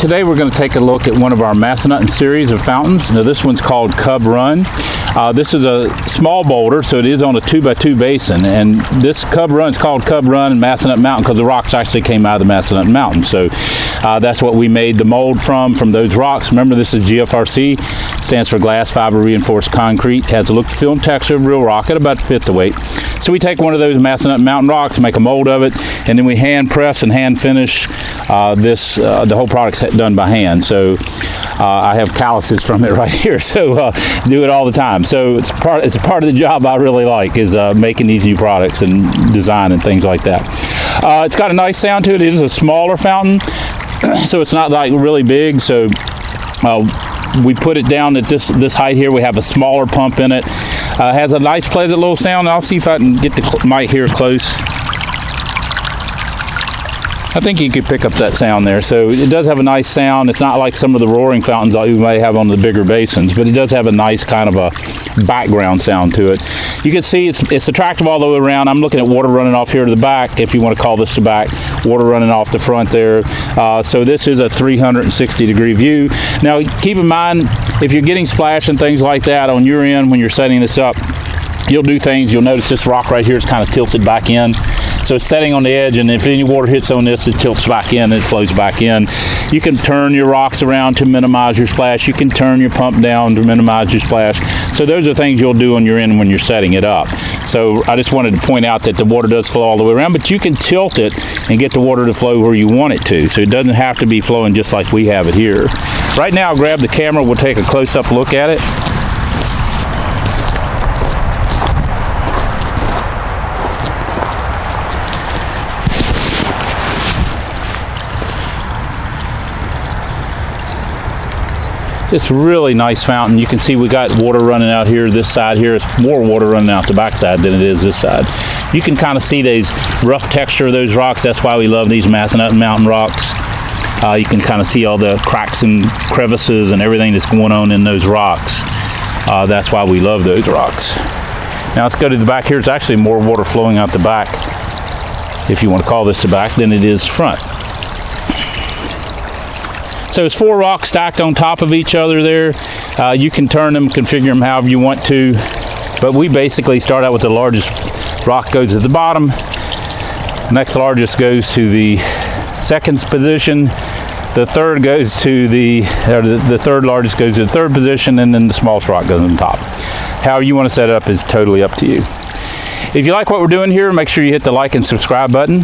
Today we're going to take a look at one of our Massanutten series of fountains. Now this one's called Cub Run. This is a small boulder, so it is on a 2x2 basin. And this Cub Run is called Cub Run in Massanutten Mountain because the rocks actually came out of the Massanutten Mountain. So that's what we made the mold from those rocks. Remember, this is GFRC, stands for glass fiber reinforced concrete. Has a look, feel, and texture of real rock at about a fifth the weight. So we take one of those Massanutten Mountain rocks, make a mold of it, and then we hand press and hand finish the whole product's done by hand. So I have calluses from it right here, so do it all the time. So it's a part of the job I really like, is making these new products and design and things like that. It's got a nice sound to it. It is a smaller fountain, so it's not like really big. So we put it down at this height here. We have a smaller pump in it. Has a nice pleasant little sound. I'll see if I can get the mic here close. I think you could pick up that sound there. So it does have a nice sound. It's not like some of the roaring fountains that you may have on the bigger basins, but it does have a nice kind of a background sound to it. You can see it's attractive all the way around. I'm looking at water running off here to the back, if you want to call this the back, water running off the front there. So this is a 360-degree view. Now, keep in mind, if you're getting splash and things like that on your end when you're setting this up, you'll do things. You'll notice this rock right here is kind of tilted back in. So it's setting on the edge, and if any water hits on this, it tilts back in and it flows back in. You can turn your rocks around to minimize your splash. You can turn your pump down to minimize your splash. So those are things you'll do on your end when you're setting it up. So I just wanted to point out that the water does flow all the way around, but you can tilt it and get the water to flow where you want it to. So it doesn't have to be flowing just like we have it here. Right now, I'll grab the camera. We'll take a close-up look at it. It's a really nice fountain. You can see we got water running out here. This side here is more water running out the back side than it is this side. You can kind of see these rough texture of those rocks. That's why we love these Massanutten Mountain rocks. You can kind of see all the cracks and crevices and everything that's going on in those rocks. That's why we love those rocks. Now let's go to the back here. It's actually more water flowing out the back, if you want to call this the back, than it is front. So it's 4 rocks stacked on top of each other there. You can turn them, configure them however you want to. But we basically start out with the largest rock goes at the bottom. Next largest goes to the second position. The third goes to the third largest goes to the third position, and then the smallest rock goes on top. However you want to set it up is totally up to you. If you like what we're doing here, make sure you hit the like and subscribe button.